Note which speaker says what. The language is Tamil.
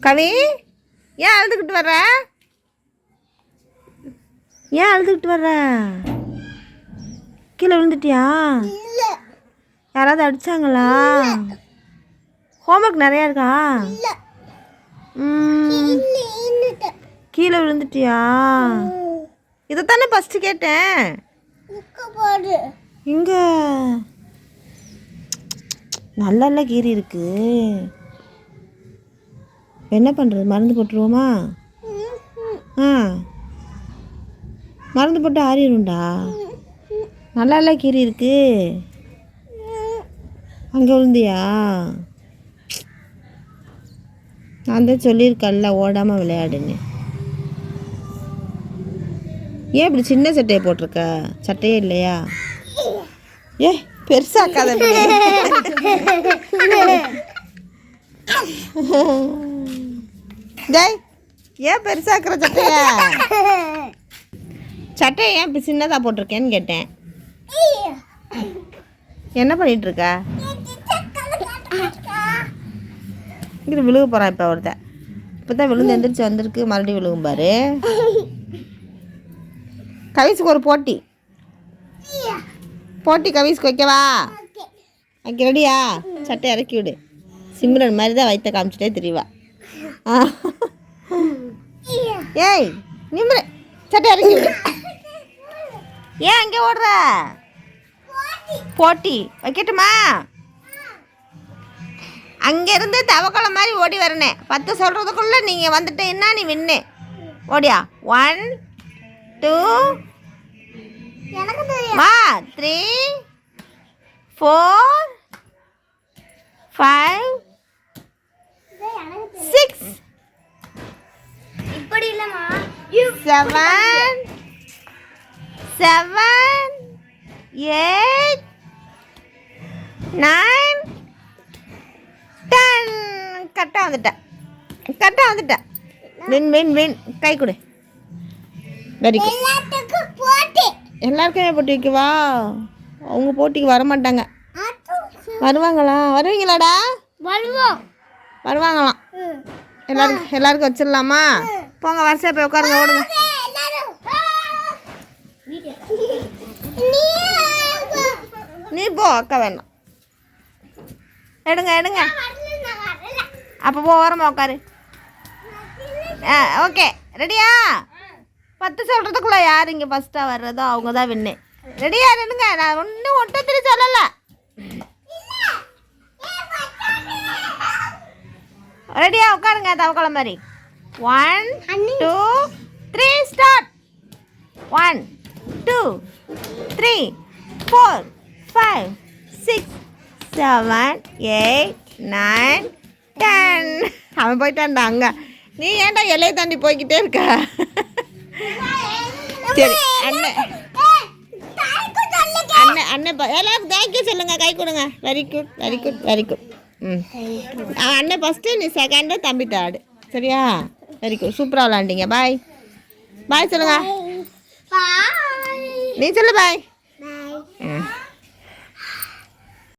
Speaker 1: கவி ஏன் அழுதுகிட்டு வர்ற? ஏன் அழுதுகிட்டு வர்ற? கீழே விழுந்துட்டியா? யாராவது அடிச்சாங்களா? ஹோம்ஒர்க் நிறையா இருக்கா? கீழே விழுந்துட்டியா? இதைத்தானே ஃபஸ்ட்டு கேட்டேன். இங்க நல்ல கீரி இருக்கு. என்ன பண்ணுறது? மருந்து போட்டுருவோமா? மருந்து போட்டு ஆறிடும்டா. நல்ல கீரி இருக்கு. அங்கே விழுந்தியா? நான் தான் சொல்லியிருக்கேன்ல ஓடாமல் விளையாடுன்னு. ஏன் இப்படி சின்ன சட்டையை போட்டிருக்க? சட்டையே இல்லையா? ஏ பெருசாக்காத. ஜெய் ஏன் பெருசாக்குற சட்டையை ஏன் இப்போ சின்னதாக போட்டிருக்கேன்னு கேட்டேன். என்ன பண்ணிட்டு இருக்க? இங்கே விழுக போகிறான் இப்போ ஒருத்தன். இப்போ தான் விழுந்து எந்திரிச்சு வந்திருக்கு, மறுபடியும் விழுகும் பாரு. கவிஸுக்கு ஒரு போட்டி கவிஸுக்கு வைக்கவா? வைக்க ரெடியா? சட்டை இறக்கி விடு. சிம்ரன் மாதிரி தான் வைத்த காமிச்சிட்டே தெரியவா. ஏய் நிம்ரு, சட்டை இறக்கி விடு. ஏன் அங்கே ஓடுற? போட்டி வைக்கட்டுமா? அங்கேருந்து தவக்கலை மாதிரி ஓடி வரனே. 10 சொல்கிறதுக்குள்ளே நீங்கள் வந்துட்டீங்கன்னா நீ வின்னு. ஓடியா? 1 2 3 4 5 6
Speaker 2: இப்படி இல்லம்மா.
Speaker 1: 7 8 9 10. கரெக்டாக வந்துட்டேன். வின். கை கொடு. Very good. எல்லாருக்குமே போட்டி வைக்கவா? அவங்க போட்டிக்கு வர மாட்டாங்க. வருவாங்களா? வருவீங்களாடா? வருவாங்களாம். எல்லாருக்கும் வச்சிடலாமா? போங்க வரிசையாக போய் உட்காருங்க. ஓடுங்க. நீ போ, அக்கா வேணாம். எடுங்க. அப்போ போ, ஓரமாக உட்காரு. ஓகே ரெடியா? 10 சொல்கிறதுக்குள்ளே யார் இங்கே ஃபஸ்ட்டாக வர்றதோ அவங்க தான் வின்னு. ரெடியா? நின்னுங்க. நான் ஒன்றும் ஒட்டத்திரி சொல்லலை. ரெடியா? உட்காருங்க தவக்கலை மாதிரி. 1 2 3 ஸ்டார்ட். 1 2 3 4 5 6 7 8 9 10. அவன் போயிட்டான்டா அங்கே. நீ ஏன்டா எல்லையை தாண்டி போய்கிட்டே இருக்க? சரி அண்ணன் எல்லாருக்கும் தேங்க்யூ சொல்லுங்க. கை கொடுங்க. Very good. அண்ணன் ஃபஸ்ட்டு, நீ செகண்டு, தம்பி தேர்டு. சரியா? Very good. சூப்பராக விளாண்டிங்க. பாய் சொல்லுங்க. நீ சொல்லு பாய்.